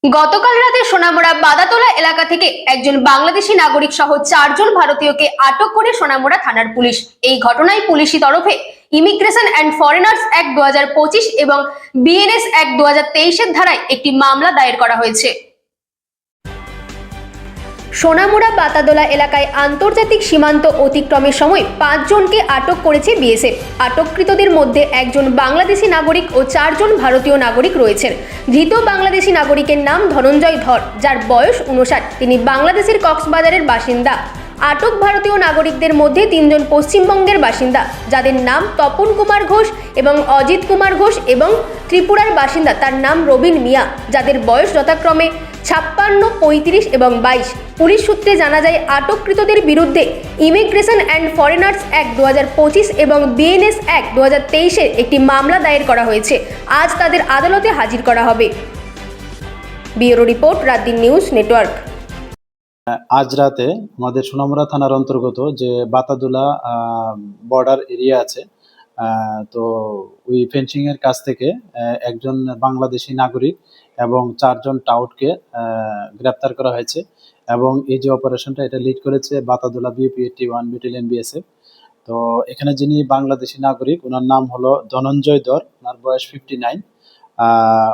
গতকাল রাতে সোনামুড়া বাদাতলা এলাকা থেকে একজন বাংলাদেশি নাগরিক সহ 4 জন ভারতীয়কে আটক করে সোনামুড়া থানার পুলিশ। এই ঘটনায় পুলিশি তরফে ইমিগ্রেশন অ্যান্ড ফরেনার্স অ্যাক্ট 2025 এবং বিএনএস অ্যাক্ট 2023 এর ধারায় একটি মামলা দায়ের করা হয়েছে। সোনামুড়া বাতাদোলা এলাকায় আন্তর্জাতিক সীমান্ত অতিক্রমের সময় 5 জনকে আটক করেছে বিএসএফ। আটককৃতদের মধ্যে একজন বাংলাদেশি নাগরিক ও 4 জন ভারতীয় নাগরিক রয়েছেন। ধৃত বাংলাদেশি নাগরিকের নাম ধনঞ্জয় ধর, যার বয়স 59। তিনি বাংলাদেশের কক্সবাজারের বাসিন্দা। আটক ভারতীয় নাগরিকদের মধ্যে 3 জন পশ্চিমবঙ্গের বাসিন্দা, যাদের নাম তপন কুমার ঘোষ এবং অজিত কুমার ঘোষ, এবং ত্রিপুরার বাসিন্দা তার নাম রবিন মিয়া, যাদের বয়স যথাক্রমে 56, 35 এবং 22। পুলিশ সূত্রে জানা যায়, আটককৃতদের বিরুদ্ধে ইমিগ্রেশন অ্যান্ড ফরেনার্স অ্যাক্ট 2025 এবং বিএনএস অ্যাক্ট 2023 এর একটি মামলা দায়ের করা হয়েছে। আজ তাদের আদালতে হাজির করা হবে। Bureau report, রাতদিন news network. আজ রাতে আমাদের সোনামুড়া থানার অন্তর্গত যে বাতাদোলা বর্ডার এরিয়া আছে, তো ওই ফেন্সিং এর কাছ থেকে একজন বাংলাদেশি নাগরিক এবং 4 জন টাউটকে গ্রেপ্তার করা হয়েছে। এবং এই যে অপারেশনটা, এটা লিড করেছে বাতাদোলা বিএপি 81 ব্যাটালিয়ন বিএসএফ। তো এখানে যিনি বাংলাদেশি নাগরিক, ওনার নাম হলো ধনঞ্জয় ধর, ওনার বয়স 59।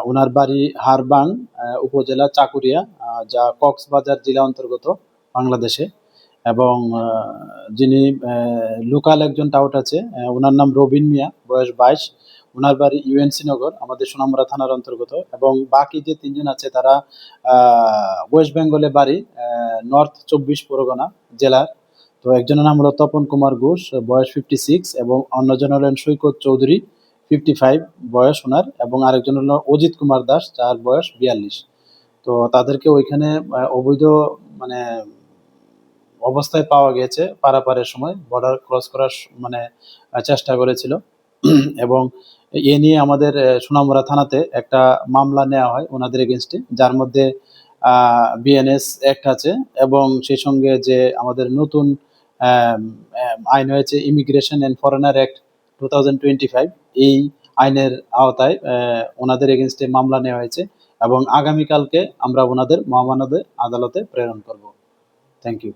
ওনার বাড়ি হারবাং উপজেলা চাকুরিয়া, যা কক্সবাজার জেলা অন্তর্গত বাংলাদেশে। এবং যিনি লোকাল একজন টাউট আছে, ওনার নাম রবিন মিয়া, বয়স 22। ওনার বাড়ি ইউএনসি নগর, আমাদের সোনামুড়া থানার অন্তর্গত। এবং বাকি যে 3 জন আছে তারা ওয়েস্ট বেঙ্গলে বাড়ি, নর্থ 24 পরগনা জেলার। তো একজনের নাম হলো তপন কুমার ঘোষ, বয়স 56, এবং অন্যজন হলেন সৈকত চৌধুরী, 55 বয়স ওনার, এবং আরেকজন হলো অজিত কুমার দাস, যার বয়স 42। তো তাদেরকে ওইখানে অবৈধ মানে অবস্থায় পাওয়া গেছে, পারাপারের সময় বর্ডার ক্রস করার চেষ্টা করেছিল। এবং এ নিয়ে আমাদের সোনামুড়া থানাতে একটা মামলা নেওয়া হয় ওনাদের এগেনস্টে, যার মধ্যে বিএনএস অ্যাক্ট আছে, এবং সেই সঙ্গে যে আমাদের নতুন আইন হয়েছে ইমিগ্রেশন অ্যান্ড ফরেনার অ্যাক্ট 2025, এই আইনের আওতায় ওনাদের এগেনস্টে মামলা নেওয়া হয়েছে। এবং আগামীকালকে আমরা ওনাদের মহামানব আদালতে প্রেরণ করব। Thank you.